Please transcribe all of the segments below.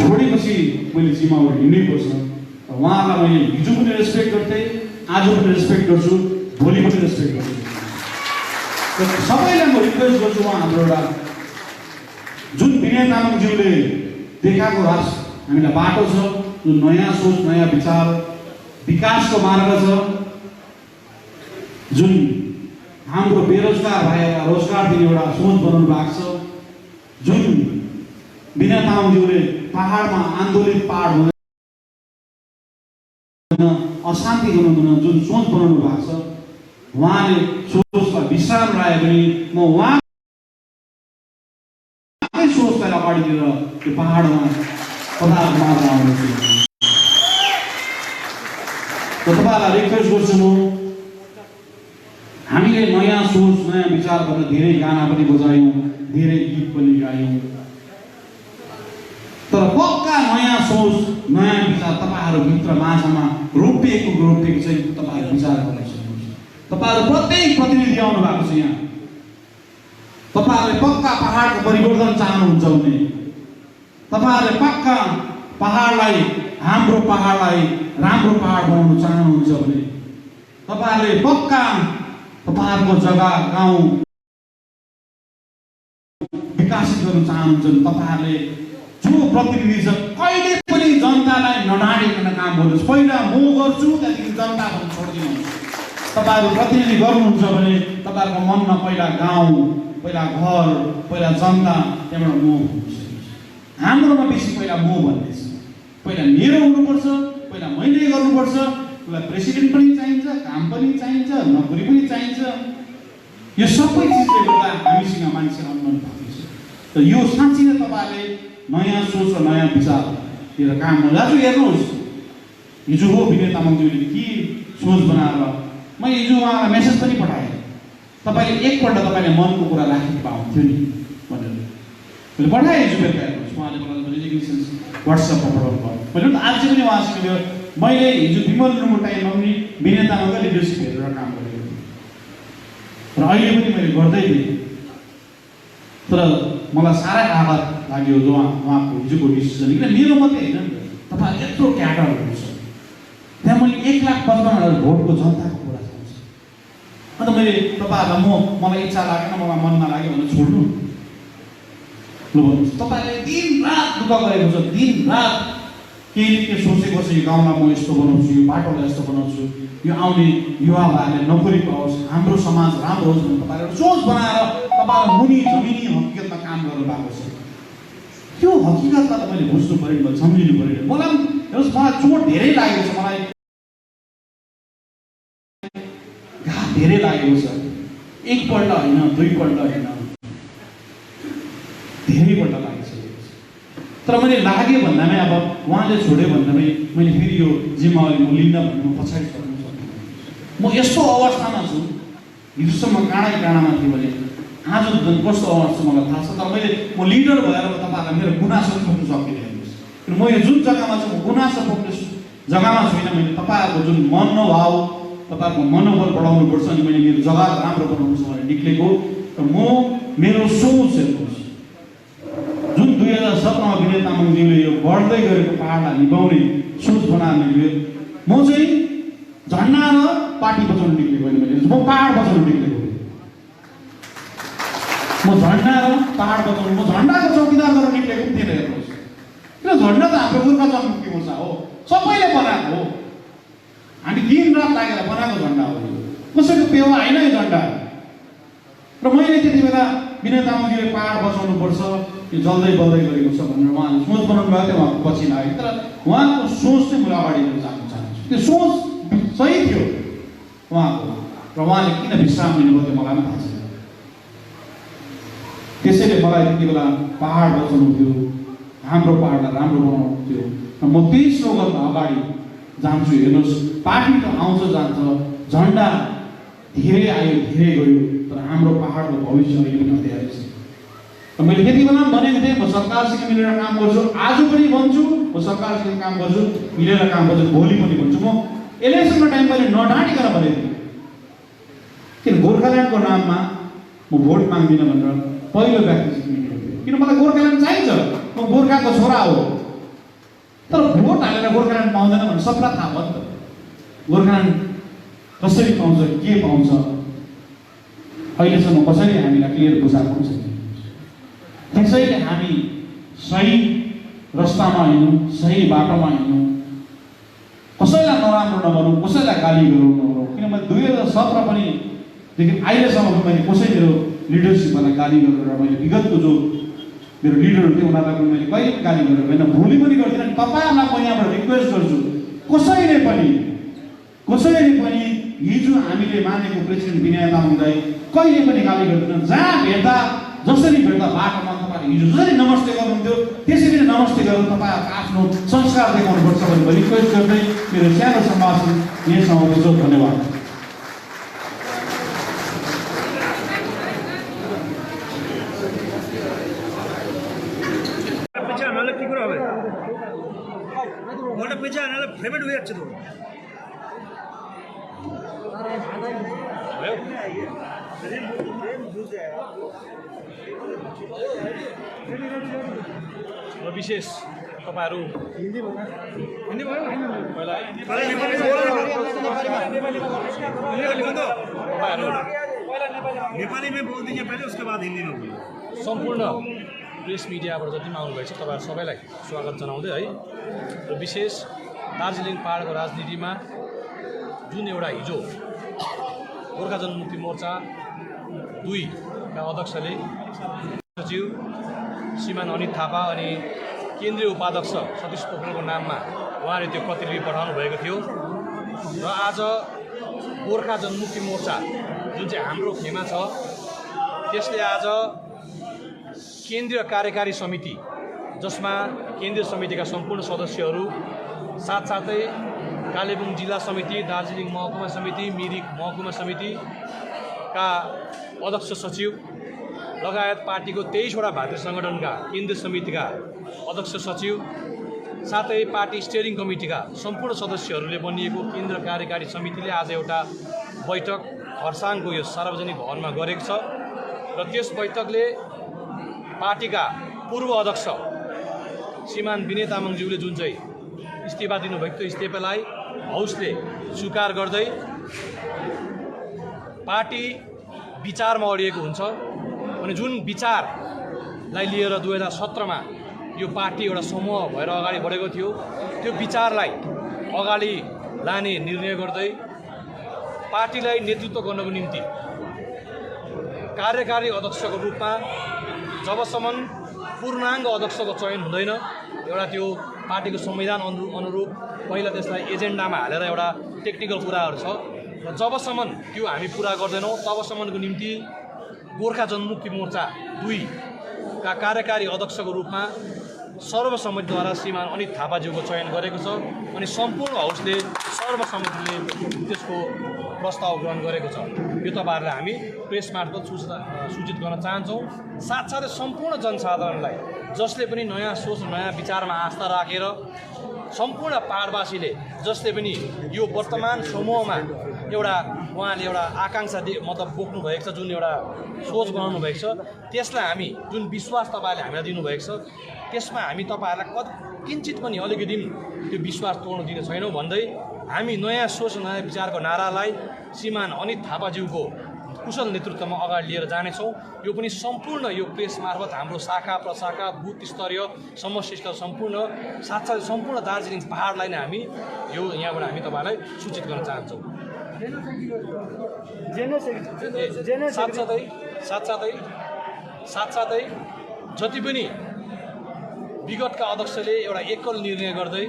छोडेपछि मैले जिम्मावारी लिनैपर्छ। उहाँलाई मैले हिजो पनि रेस्पेक्ट गर्थेँ, आज पनि रेस्पेक्ट गर्छु, भोलि पनि रेस्पेक्ट गर्छु। सबैलाई म रिक्वेस्ट गर्छु, उहाँ हाम्रो एउटा जुन विनय तामाङज्यूले देखाएको राष्ट्र हामीलाई बाटो छ, जुन नयाँ सोच, नयाँ विचार, विकासको मार्ग छ, जुन हाम्रो बेरोजगार भाइहरूलाई रोजगार दिने एउटा सोच बनाउनु भएको छ, जुन विनय तामाङज्यूले पहाडमा आन्दोलित पहाड हुँदैन, अशान्ति हुनुहुन्न जुन सोच बनाउनु भएको छ, उहाँले सोचलाई विश्राम राखे पनि म उहाँकै सोचलाई अगाडि लिएर त्यो पहाडमा पदार्थ आउनेछु। तपाईँहरूलाई रिक्वेस्ट गर्छु म, हामीले नयाँ सोच, नयाँ विचार गर्न धेरै गाना पनि बजायौँ, धेरै गीत पनि गायौँ, तर पक्का नयाँ सोच, नयाँ विचार तपाईँहरूभित्र माझमा रोपिएको चाहिँ तपाईँहरू विचार गर्न सक्नुहुन्छ। तपाईँहरू प्रत्येक प्रतिनिधि आउनु भएको छ यहाँ। तपाईँहरूले पक्का पहाडको परिवर्तन चाहनुहुन्छ भने, तपाईँहरूले पक्का पहाडलाई, हाम्रो पहाडलाई राम्रो पहाड बनाउन चाहनुहुन्छ भने, तपाईँहरूले पक्का तपाईँहरूको जग्गा गाउँ विकसित गर्न चाहनुहुन्छ भने, तपाईँहरूले जो प्रतिनिधि छ कहिले पनि जनतालाई नढाडिकन काम गर्नुहोस्। पहिला म गर्छु, त्यहाँदेखि जनता भन्नु छोडिदिनुहोस्। तपाईँहरू प्रतिनिधि गर्नुहुन्छ भने तपाईँहरूको मनमा पहिला गाउँ, पहिला घर, पहिला जनता, त्यहाँबाट म हुनुहुन्छ। हाम्रोमा बेसी पहिला म भन्ने छ, पहिला मेरो हुनुपर्छ, पहिला मैले गर्नुपर्छ। उसलाई प्रेसिडेन्ट पनि चाहिन्छ, काम पनि चाहिन्छ, नोकरी पनि चाहिन्छ। यो सबै चिजले गर्दा हामीसँग मान्छे अनमन भएको छ। र यो साँच्चै नै तपाईँहरूले नयाँ सोच र नयाँ विचार लिएर काम गर्नु। आज हेर्नुहोस्, हिजो हो विनय तामाङज्यूले के सोच बनाएर मैले हिजो उहाँलाई मेसेज पनि पठाएँ, तपाईँले एकपल्ट तपाईँले मनको कुरा राखेको पाउँथ्यो नि भनेर मैले पठाएँ हिजो बेलुका। हेर्नुहोस्, उहाँले मलाई वाट्सएपमा पठाउनु भयो। मैले आज पनि उहाँसँग मैले हिजो विमल रुमको टाइममा पनि विनय तामाङकै लिडरसिप हेरेर काम गरेको र अहिले पनि मैले गर्दै थिएँ। तर मलाई साह्रै आघात लाग्यो जो उहाँको हिजोको डिसिसन। किन मेरो मात्रै होइन नि त, तपाईँहरू यत्रो क्याडरहरू छ त्यहाँ। मैले 1,55,000 भोटको जनताको कुरा चाहन्छु। अन्त मैले तपाईँहरूलाई मलाई इच्छा लागेन, मलाई मनमा लाग्यो भने छोड्नु लु भन्नुहोस्। तपाईँहरूले दिन रात दुःख गरेको छ, दिन रात केही के सोचेको छ, यो गाउँमा म यस्तो बनाउँछु, यो बाटोलाई यस्तो बनाउँछु, यो आउने युवा भाइहरूले नोकरी पाओस्, हाम्रो समाज राम्रो होस् भनेर तपाईँहरू सोच बनाएर तपाईँहरू मुनि जमिनी हकिकतमा काम गर्नु भएको छ। त्यो हकिकतलाई त मैले बुझ्नु पऱ्यो, सम्झिनु पऱ्यो। मलाई हेर्नुहोस्, मलाई चोट धेरै लागेको छ, मलाई घात धेरै लागेको छ। एकपल्ट होइन, दुईपल्ट होइन, धेरैपल्ट लागिसकेको छ। तर मैले लाग्यो भन्दामै, अब उहाँले छोड्यो भन्दामै मैले फेरि यो जिम्मेवारी म लिन्न भन्ने म पछाडि सर्नु सक्दिनँ। म यस्तो अवस्थामा छु, हिजोसम्म काँडामा थिएँ भने आज कस्तो अवस्था छ मलाई थाहा छ। तर म लिडर भएर तपाईँहरूलाई मेरो गुनासो पोख्नु सक्दिनँ। हेर्नुहोस्, म यो जुन जग्गामा छु, म गुनासो पोख्ने जग्गामा छुइनँ। मैले तपाईँहरूको जुन मनोभाव, तपाईँहरूको मनोबल बढाउनुपर्छ अनि मैले मेरो जग्गा राम्रो बनाउनु छ भनेर निक्लेको। र मेरो सोच हेर्नुहोस्, जुन 2017मा विनय तामाङज्यूले यो बढ्दै गरेको पहाडलाई निभाउने सोच बनाएर निक्ल्यो, म चाहिँ झन्डा र पार्टी बचाउनु निक्लेको होइन। मैले म पहाड बचाउनु निक्लेको। म झन्डा र पहाड बचाउनु, म झन्डाको चौकीदार गरेर निक्लेको पनि थिएन। हेर्नुहोस्, किन झन्डा त हाम्रो गोर्खा जनमुक्ति मोर्चा हो, सबैले बनाएको हो। हामी दिन रात लागेर बनाएको झन्डा हो, कसैको पेवा होइन यो झन्डा। र मैले त्यति बेला विनय तामाङज्यूले पहाड बचाउनुपर्छ, यो जल्दै बल्दै गरेको छ भनेर उहाँले सोच बनाउनु भएको थियो। उहाँको पछि लाग्यो, तर उहाँको सोच चाहिँ मैले अगाडि लिएर जान चाहन्छु। त्यो सोच सही थियो उहाँको, र उहाँले किन विश्राम लिनुभयो त्यो मलाई पनि थाहा छैन। त्यसैले मलाई त्यति बेला पहाड बचाउनु थियो, हाम्रो पहाडलाई राम्रो बनाउनु थियो, र म त्यही स्लोगनमा अगाडि जान्छु। हेर्नुहोस्, पार्टी त आउँछ जान्छ, झन्डा धेरै आयो धेरै गयो, तर हाम्रो पहाडको भविष्य अहिले पनि अँध्यारो छ। र मैले त्यति बेला भनेको थिएँ, म सरकारसँग मिलेर काम गर्छु, आज पनि भन्छु, म सरकारसँग काम गर्छु, मिलेर काम गर्छु, भोलि पनि भन्छु। म इलेक्सनको टाइम मैले नढाँटिकन भनेको थिएँ, किन गोर्खाल्यान्डको नाममा म भोट माग्दिनँ भनेर पहिलो व्यक्ति मिलेको थियो। किन मलाई गोर्खाल्यान्ड चाहिन्छ, म गोर्खाको छोरा हो, तर भोट हालेर गोर्खाल्यान्ड पाउँदैन भने सबलाई थाहा भयो नि त गोर्खाल्यान्ड कसरी पाउँछ के पाउँछ अहिलेसम्म कसैले हामीलाई क्लियर बुझाएको पनि छैन। त्यसैले हामी सही रस्तामा हिँड्नु सही बाटोमा हिँड्नु कसैलाई नराम्रो नगरौँ कसैलाई गाली गरौँ नगरौँ। किनभने 2017 पनि देखि अहिलेसम्म मैले कसै मेरो लिडरसिपलाई गाली गरेर मैले विगतको जो मेरो लिडरहरू थियो उनीहरूलाई पनि मैले कहिले पनि गाली गरेर होइन भोलि पनि गर्दिनँ। तपाईँहरूलाई म यहाँबाट रिक्वेस्ट गर्छु कसैले पनि हिजो हामीले मानेको प्रेसिडेन्ट विनय तामाङलाई कहिले पनि गाली गर्दैन। जहाँ भेट्दा जसरी भेट्दा बाटोमा तपाईँले हिजो जसरी नमस्ते गर्नुहुन्थ्यो त्यसरी नै नमस्ते गरेर तपाईँहरूको आफ्नो संस्कार देखाउनुपर्छ भनेर रिक्वेस्ट गर्दै मेरो सानो सम्भाषण यही समाप्त। धन्यवाद। पेमेंट हुई अच्छे तो विशेष तपाईहरु हिन्दी भयो पहिला नेपाली में बोल दीजिए पहले उसके बाद हिंदी में बोलिए। सम्पूर्ण प्रेस मिडियाबाट जति पनि आउनुभएको छ तपाईहरु सबैलाई स्वागत जनाउँदै है र विशेष दार्जिलिङ पहाडको राजनीतिमा जुन एउटा हिजो गोर्खा जनमुक्ति मोर्चा 2 का अध्यक्षले सचिव श्रीमान अनित थापा अनि केन्द्रीय उपाध्यक्ष सतीश पोखरेलको नाममा उहाँले त्यो प्रतिलिपि पठाउनु भएको थियो र आज गोर्खा जनमुक्ति मोर्चा जुन चाहिँ हाम्रो खेमा छ त्यसले आज केन्द्रीय कार्यकारी समिति जसमा केन्द्रीय समितिका सम्पूर्ण सदस्यहरू साथसाथै कालेबुङ जिल्ला समिति दार्जिलिङ महकुमा समिति मिरिक महकुमा समितिका अध्यक्ष सचिव लगायत पार्टीको 23 वटा भातृ सङ्गठनका केन्द्रीय समितिका अध्यक्ष सचिव साथै पार्टी स्टियरिङ कमिटीका सम्पूर्ण सदस्यहरूले बनिएको केन्द्र कार्यकारी समितिले आज एउटा बैठक खरसाङको यो सार्वजनिक भवनमा गरेको छ र त्यस बैठकले पार्टीका पूर्व अध्यक्ष श्रीमान विनय तामाङज्यूले जुन चाहिँ इस्तीफा दिनुभएको थियो इस्तीफालाई हौसले स्वीकार गर्दै पार्टी विचारमा अडिएको हुन्छ अनि जुन विचारलाई लिएर 2017 मा यो पार्टी एउटा समूह भएर अगाडि बढेको थियो त्यो विचारलाई अगाडि लाने निर्णय गर्दै पार्टीलाई नेतृत्व गर्नको निम्ति कार्यकारी अध्यक्षको रूपमा जबसम्म पूर्णाङ्ग अध्यक्षको चयन हुँदैन एउटा त्यो पार्टीको संविधान अनुरूप पहिला त्यसलाई एजेन्डामा हालेर एउटा टेक्निकल कुराहरू छ र जबसम्म त्यो हामी पुरा गर्दैनौँ तबसम्मको निम्ति गोर्खा जनमुक्ति मोर्चा 2 का कार्यकारी अध्यक्षको रूपमा सर्वसम्मतिद्वारा श्रीमान अनित थापाज्यूको चयन गरेको छ अनि सम्पूर्ण हाउसले सर्वसम्मतिले त्यसको प्रस्ताव ग्रहण गरेको छ। यो तपाईहरुलाई हामी प्रेस मार्फत सूचित गर्न चाहन्छौँ। साथसाथै सम्पूर्ण जनसाधारणलाई जसले पनि नयाँ सोच नयाँ विचारमा आस्था राखेर सम्पूर्ण पहाडवासीले जसले पनि यो वर्तमान समूहमा एउटा उहाँले एउटा आकांक्षा मतलब बोक्नु भएको छ जुन एउटा सोच बनाउनु भएको छ त्यसलाई हामी जुन विश्वास तपाईहरुले हामीलाई दिनुभएको छ त्यसमा हामी तपाईहरुलाई किञ्चित पनि अलिकति त्यो विश्वास तोड्न दिने छैनौँ भन्दै हामी नयाँ सोच नयाँ विचारको नारालाई श्रीमान अनित थापाज्यूको कुशल नेतृत्वमा अगाडि लिएर जानेछौँ। यो पनि सम्पूर्ण यो प्रेस मार्फत हाम्रो शाखा प्रशाखा बुथ स्तरीय समष्टि स्तर सम्पूर्ण साथसाथै सम्पूर्ण दार्जिलिङ पहाडलाई नै हामी यो यहाँबाट हामी तपाईहरुलाई सूचित गर्न चाहन्छौँ। साथसाथै जति पनि विगतका अध्यक्षले एउटा एकल निर्णय गर्दै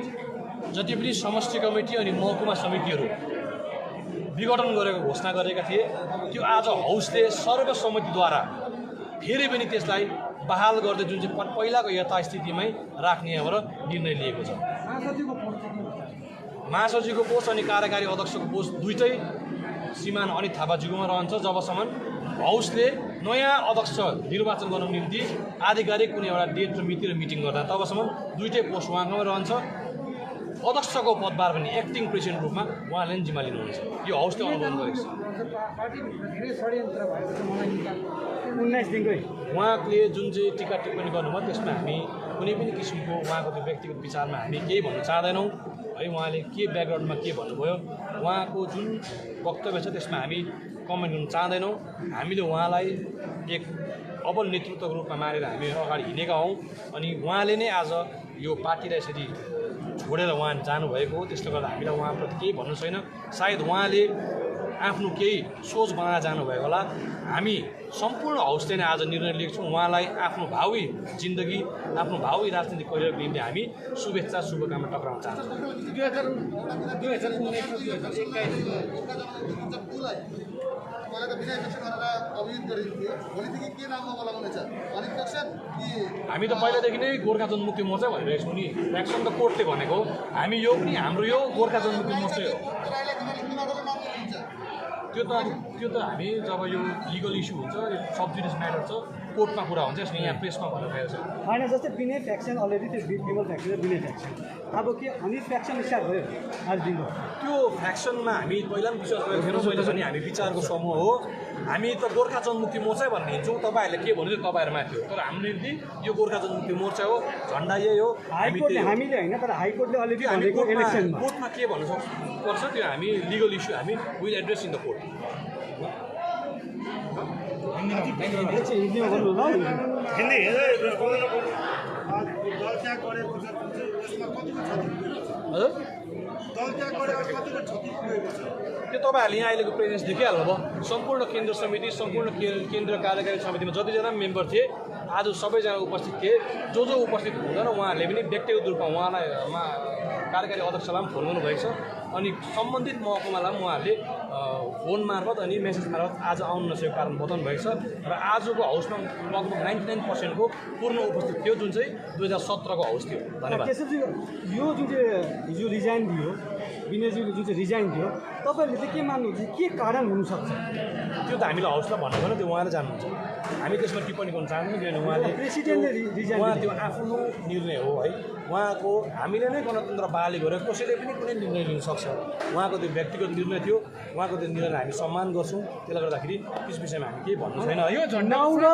जति पनि समष्टि कमिटी अनि महकुमा समितिहरू विघटन गरेको घोषणा गरेका थिए त्यो आज हाउसले सर्वसम्मतिद्वारा फेरि पनि त्यसलाई बहाल गर्दै जुन चाहिँ पहिलाको यथास्थितिमै राख्ने हाम्रो निर्णय लिएको छ। महासचिवको पोस्ट अनि कार्यकारी अध्यक्षको पोस्ट दुईटै श्रीमान अनित थापाज्यूकोमा रहन्छ जबसम्म हाउसले नयाँ अध्यक्ष निर्वाचन गर्नको निम्ति आधिकारिक कुनै एउटा डेट र मिति र मिटिङ गर्दा तबसम्म दुईटै पोस्ट उहाँकोमा रहन्छ। अध्यक्षको पदभार पनि एक्टिङ प्रेसिडेन्ट रूपमा उहाँले नै जिम्मा लिनुहुनेछ। यो हाउसले अनुमोदन गरेको छ। उहाँले जुन चाहिँ टिका टिप्पणी गर्नुभयो त्यसमा हामी कुनै पनि किसिमको उहाँको त्यो व्यक्तिगत विचारमा हामी केही भन्न चाहदैनौँ है। उहाँले के ब्याकग्राउन्डमा के भन्नुभयो, उहाँको जुन वक्तव्य छ त्यसमा हामी कमेन्ट गर्न चाहदैनौँ। हामीले उहाँलाई एक अब्बल नेतृत्वको रूपमा मानेर हामी अगाडि हिँडेका हौँ अनि उहाँले नै आज यो पार्टीलाई यसरी छोडेर उहाँ जानुभएको हो। त्यसले गर्दा हामीलाई उहाँप्रति केही भन्नु छैन। सायद उहाँले आफ्नो केही सोच बनाएर जानुभएको होला। हामी सम्पूर्ण हाउसले नै आज निर्णय लिएको छौँ उहाँलाई आफ्नो भावी जिन्दगी, आफ्नो भावी राजनीतिक करियरको निम्ति हामी शुभेच्छा शुभकामना टक्राउन चाहन्छौँ। 2019 हामी त पहिलादेखि नै गोर्खा जनमुक्ति मोर्चा भनिरहेको छौँ नि। फ्याक्सन त कोर्टले भनेको, हामी यो पनि हाम्रो यो गोर्खा जनमुक्ति मोर्चै हो। त्यो त हामी जब यो लिगल इस्यु हुन्छ, यो सबजुडिस म्याटर छ, कोर्टमा कुरा हुन्छ, यसले यहाँ प्रेसमा भनेर गएको छ। होइन, जस्तै विनय फ्याक्सन अलरेडी त्यो विमल फ्याक्सन र विनय फ्याक्सन अब के अनि फ्याक्सन स्टार्ट भयो आज दिनको। त्यो फ्याक्सनमा हामी पहिला पनि विचार गरेको थिएनौँ। मैले भने हामी विचारको समूह हो। हामी त गोर्खा जनमुक्ति मोर्चा भनेर हिँड्छौँ। तपाईँहरूले के भन्नु त्यो तपाईँहरूमाथि हो, तर हाम्रो निम्ति यो गोर्खा जनमुक्ति मोर्चा हो, झन्डा यही हो। हाइकोर्टले हामीले होइन, तर हाइकोर्टले अलरेडी भनेको इलेक्सनमा कोर्टमा के भन्नु पर्छ त्यो हामी लिगल इस्यु हामी will address in the court. हिन्दीमा भन्नु ल। त्यो तपाईँहरूले यहाँ अहिलेको प्रेजेन्स देखिहाल्नुभयो। सम्पूर्ण केन्द्र समिति, सम्पूर्ण केन्द्र कार्यकारी समितिमा जतिजना मेम्बर थिए आज सबैजना उपस्थित थिए। जो उपस्थित हुँदैन उहाँहरूले पनि व्यक्तिगत रूपमा उहाँलाई कार्यकारी अध्यक्षलाई पनि फोन गर्नुभएको छ अनि सम्बन्धित महकुमालाई पनि उहाँहरूले फोन मार्फत अनि मेसेज मार्फत आज आउनु नसकेको कारण बताउनु भएको छ। र आजको हाउसमा लगभग 99% को पूर्ण उपस्थित थियो, जुन चाहिँ 2017 को हाउस थियो। धन्यवाद। त्यसपछि यो जुन चाहिँ हिजो रिजाइन दियो, विनयजीले जुन चाहिँ रिजाइन दियो, तपाईँहरूले चाहिँ के मान्नुहुन्छ, के कारण हुनसक्छ? त्यो त हामीले हाउसलाई भन्नु भएन, त्यो उहाँले जान्नुहुन्छ। हामी त्यसमा टिप्पणी गर्न चाहन्छौँ किनभने उहाँले प्रेसिडेन्टले रिजाइन उहाँ त्यो आफ्नो निर्णय हो है। उहाँको हामीले नै गणतन्त्र बहाली गरेर कसैले पनि कुनै निर्णय लिन सक्छ। उहाँको त्यो व्यक्तिगत निर्णय थियो, उहाँको त्यो निर्णयलाई हामी सम्मान गर्छौँ। त्यसले गर्दाखेरि त्यस विषयमा हामी केही भन्नु छैन। यो 9 र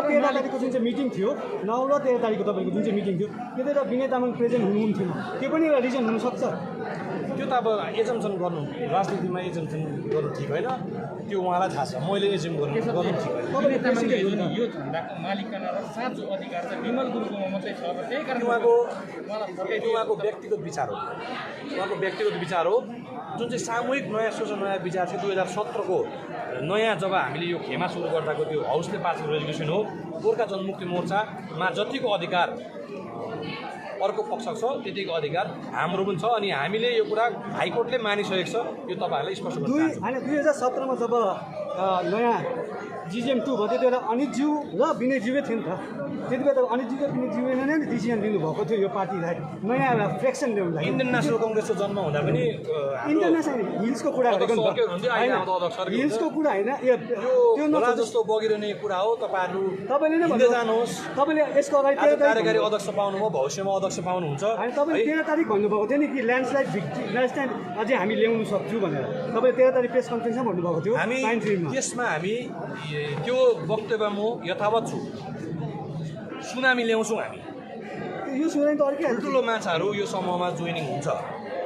13 तारिकको जुन चाहिँ मिटिङ थियो, 9 र 13 तारिकको तपाईँको जुन चाहिँ मिटिङ थियो, त्यति बेला विनय तामाङ प्रेजेन्ट हुनुहुन्थेन। त्यो पनि एउटा रिजन हुनसक्छ। त्यो त अब एजम्सन गर्नु, राजनीतिमा एजम्सन गर्नु ठिक होइन। त्यो उहाँलाई थाहा छ, मैले एजम गर्नु ठिक होइन। यो झन्डाको मालिकाना र साँचो अधिकार चाहिँ विमल गुरुङमा मात्रै छ। त्यही कारण उहाँको व्यक्तिगत विचार हो। उहाँको व्यक्तिगत विचार हो, जुन चाहिँ सामूहिक नयाँ सोच नयाँ विचार चाहिँ 2017 को नयाँ जब हामीले यो खेमा सुरु गर्दाको त्यो हाउसले पास गरेको रेजोल्युसन हो। गोर्खा जनमुक्ति मोर्चामा जतिको अधिकार अर्को पक्ष छ त्यतिको अधिकार हाम्रो पनि छ अनि हामीले यो कुरा हाइकोर्टले मानिसकेको छ। यो तपाईँहरूलाई स्पष्ट गर्न चाहन्छु। होइन, 2017 मा जब नयाँ जिजिएम 2 भयो त्यति बेला अनितज्यू र विनयज्यूकै थियो नि त। त्यति बेला अनितज्यू र विनयज्यूले नै डिसिजन लिनुभएको थियो यो पार्टीलाई नयाँ एउटा फ्रेक्सन ल्याउनु लागि। इन्डियन नेसनल कङ्ग्रेसको जन्म हुँदा पनि इन्टरनेसनल हिल्सको कुरा गरेको नि त। हिल्सको कुरा होइन, त्यो होला जस्तो बगिरहने कुरा हो। तपाईँले नै हिँड्दै जानुहोस्। तपाईँले यसको अगाडि 13 तारिक कार्यकारी अध्यक्ष पाउनुभयो, भविष्यमा अध्यक्ष पाउनुहुन्छ। होइन, तपाईँले 13 तारिक भन्नुभएको थियो नि कि ल्यान्डस्लाइड अझै हामी ल्याउनु सक्छौँ भनेर। तपाईँले 13 तारिक प्रेस कन्फरेन्समा भन्नुभएको थियो। हामी त्यसमा हामी त्यो वक्तव्यमा यथावत छु। सुनामी ल्याउँछौँ हामी। यो सुनामी त अर्कै ठुल्ठुलो माछाहरू यो समूहमा जोइनिङ हुन्छ,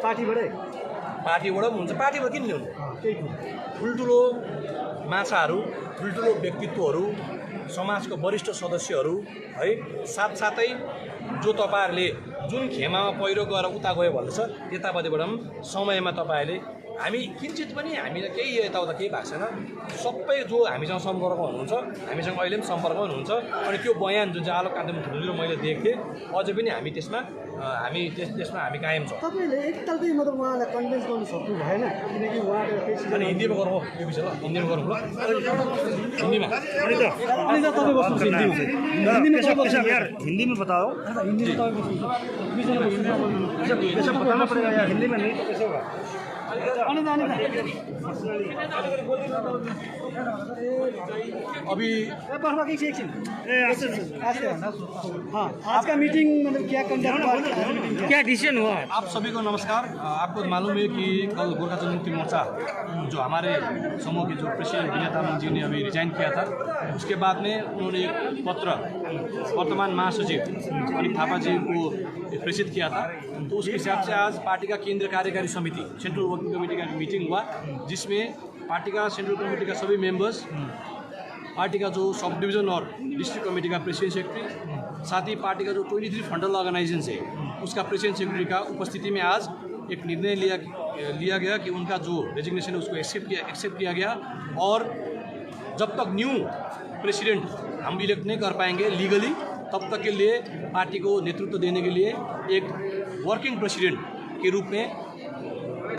पार्टीबाटै पार्टीबाट पनि हुन्छ। पार्टीबाट किन ल्याउनु? त्यही हो, ठुल्ठुलो माछाहरू, ठुल्ठुलो व्यक्तित्वहरू, समाजको वरिष्ठ सदस्यहरू है, साथसाथै जो तपाईँहरूले जुन खेमामा पहिरो गएर उता गयो भन्दैछ त्यतापट्टिबाट पनि समयमा तपाईँहरूले हामी किन्चित पनि हामीलाई केही यताउता केही भएको छैन। सबै जो हामीसँग सम्पर्कमा हुनुहुन्छ, हामीसँग अहिले पनि सम्पर्कमा हुनुहुन्छ। अनि त्यो बयान जुन चाहिँ आलोक कान्तिम थुलुले मैले देखेको थिएँ, अझै पनि हामी त्यसमा हामी कायम छौँ। तपाईँले एकतालकै मतलब उहाँलाई कन्भिन्स गर्नु सक्नु भएन किनकि उहाँको अनि हिन्दीमा गरौँ यो विषय ल, हिन्दीमा गरौँ ल, हिन्दीमा अनि त तपाईँ बस्नुहुन्छ हिंदी में बताओ। हिन्दीमा तपाईँ बस्नुहुन्छ। बताना पड़ेगा यार, हिंदी में नहीं तो कैसे होगा? अभी हाँ, आज का मीटिंग मतलब क्या कंडक्ट हुआ, क्या डिसीजन हुआ? आप सभी को नमस्कार। आपको मालूम है कि कल गोरखा जनमुक्ति मोर्चा जो हमारे समूह के जो प्रेसिडेंट विनय तामाङ जी ने अभी रिजाइन किया था, उसके बाद में उन्होंने एक पत्र वर्तमान महासचिव अनित थापा जी को प्रेषित किया था। तो उसके हिसाब से आज पार्टी का केंद्रीय कार्यकारी समिति सेंट्रल वर्किंग कमेटी का मीटिंग हुआ, जिसमें पार्टी का सेंट्रल कमेटी का सभी मेंबर्स, पार्टी का जो सब डिवीज़न और डिस्ट्रिक्ट कमेटी का प्रेसिडेंट सेक्रेटरी, साथ ही पार्टी का जो 23 फंडल ऑर्गेनाइजेशन है उसका प्रेसिडेंट सेक्रेटरी का उपस्थिति में आज एक निर्णय लिया गया कि उनका जो रेजिग्नेशन है उसको एक्सेप्ट किया गया। और जब तक न्यू प्रेसिडेंट हम इलेक्ट नहीं कर पाएंगे लीगली, तब तक के लिए पार्टी को नेतृत्व देने के लिए एक वर्किंग प्रेसिडेंट के रूप में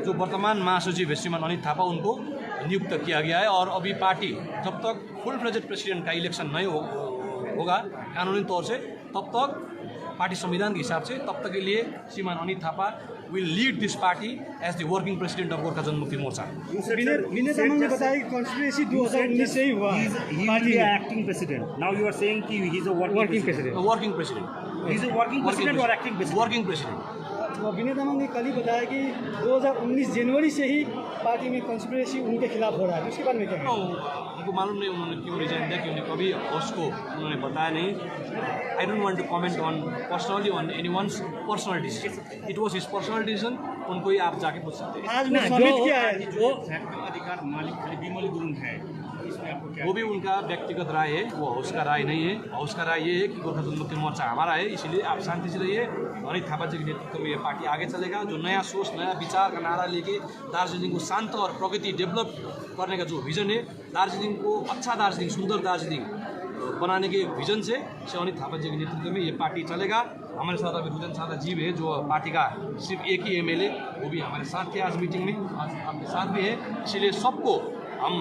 जो वर्तमान महासचिव है श्रीमान अनित थापा, उनको नियुक्त किया गया है। और अभी पार्टी जब तक फुल फ्लेजेड प्रेसिडेंट का इलेक्शन नहीं होगा कानूनी तौर से, तब तक पार्टी संविधान के हिसाब से तब तक के लिए Shriman Anit Thapa will lead this party as the working president of Gorkha Janmukti Morcha. Binay Tamang ने बताया कि कॉन्स्पिरेसी 2019 से ही हुआ। Acting president now you are saying कि he is a working president. Working president, he is a working president और एक्टिंग प्रेसिडेंट? Working president. तो विनय तामाङ ने कल ही बताया कि 2019 जनवरी से ही पार्टी में कॉन्स्पिरेसी उनके खिलाफ हो रहा है, उसके बारे में क्या? उनको मालूम नहीं उन्होंने क्यों रिजाइन दिया, कि उन्हें कभी उसको उन्होंने बताया नहीं। I don't want to comment on personally on anyone's personal decision. It was his personal decision, उनको ही आप जाके पूछ सकते हैं। आज में समिट किया है जो अधिकार मालिक खाली विमल गुरुङ है, इसमें आपको क्या? वो भी उनका व्यक्तिगत राय है, वो हाउस का राय नहीं है। हाउस का राय ये है कि गोरखा जनमुक्ति मोर्चा हमारा है, इसीलिए आप शांति से रहिए। अनित थापा जी के नेतृत्व में ये पार्टी आगे चलेगा। जो नया सोच, नया विचार का नारा लेके दार्जिलिंग को शांत और प्रगति डेवलप करने का जो विजन है, दार्जिलिंग को अच्छा दार्जिलिंग, सुंदर दार्जिलिंग बनाने के विजन से अनित थापा जी के नेतृत्व में ये पार्टी चलेगा। हमारे साथ अभी रुजन सादा जी है, जो पार्टी का सिर्फ एक ही MLA, वो भी हमारे साथ थे आज मीटिंग में, आज आपके साथ भी है। इसीलिए सबको हम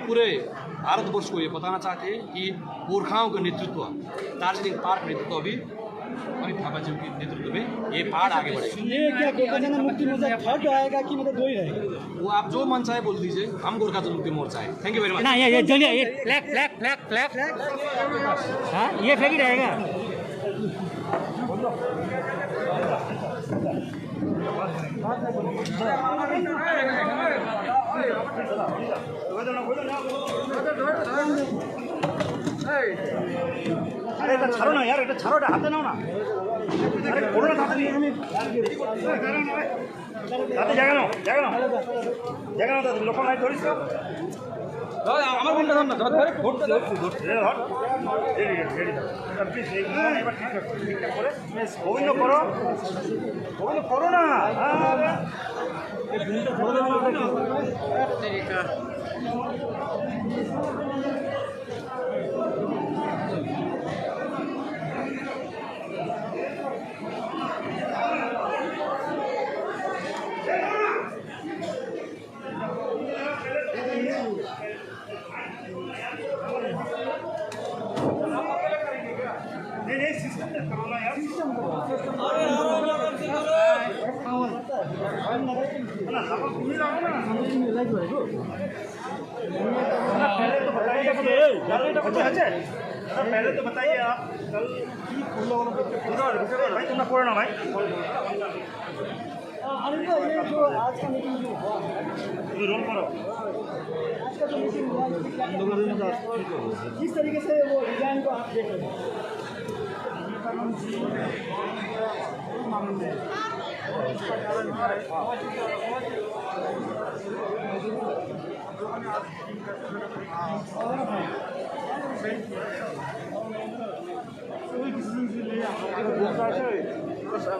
पूरे भारतवर्ष को ये बताना चाहते हैं कि गोरखाओं का नेतृत्व, दार्जिलिंग पार्क नेतृत्व भी अनित थापा जी के नेतृत्व में ये पहाड़ आगे बढ़ेगा। ये क्या गोरखा जनमुक्ति मोर्चा थर्ड आएगा कि मतलब दो ही रहेगा? वो आप जो मन चाहे बोल दीजिए, हम गोरखा जनमुक्ति मोर्चा है। Thank you very much. ना ये फ्लैग हाँ, ये फ्लैग ही रहेगा। अरे এটা ছাড়ো না यार, এটা ছাড়ো, এটা হাতে নাও না। আরে করো না তাড়াতাড়ি, হাতে জায়গা নাও তাড়াতাড়ি, লোক নাই ধরিস তো। আমার বন্ধু ধর না, ধর ধর প্লিজ এবার ঠিকঠাক করে গোবিন্দ করো না। नहीं सिस्टम करो ना यार, पहले तो बताइए आप कल भाई, तुम ना पढ़ो ना भाई। ये जो आज का मीटिंग जो हुआ, रोल करो। आज का जो मीटिंग हुआ, किस तरीके से वो डिजाइन को आप देख रहे हैं?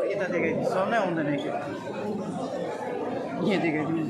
यता देखाइदिनु, सब नै आउँदैन एकचोटि। यहाँ देखाइदिनु।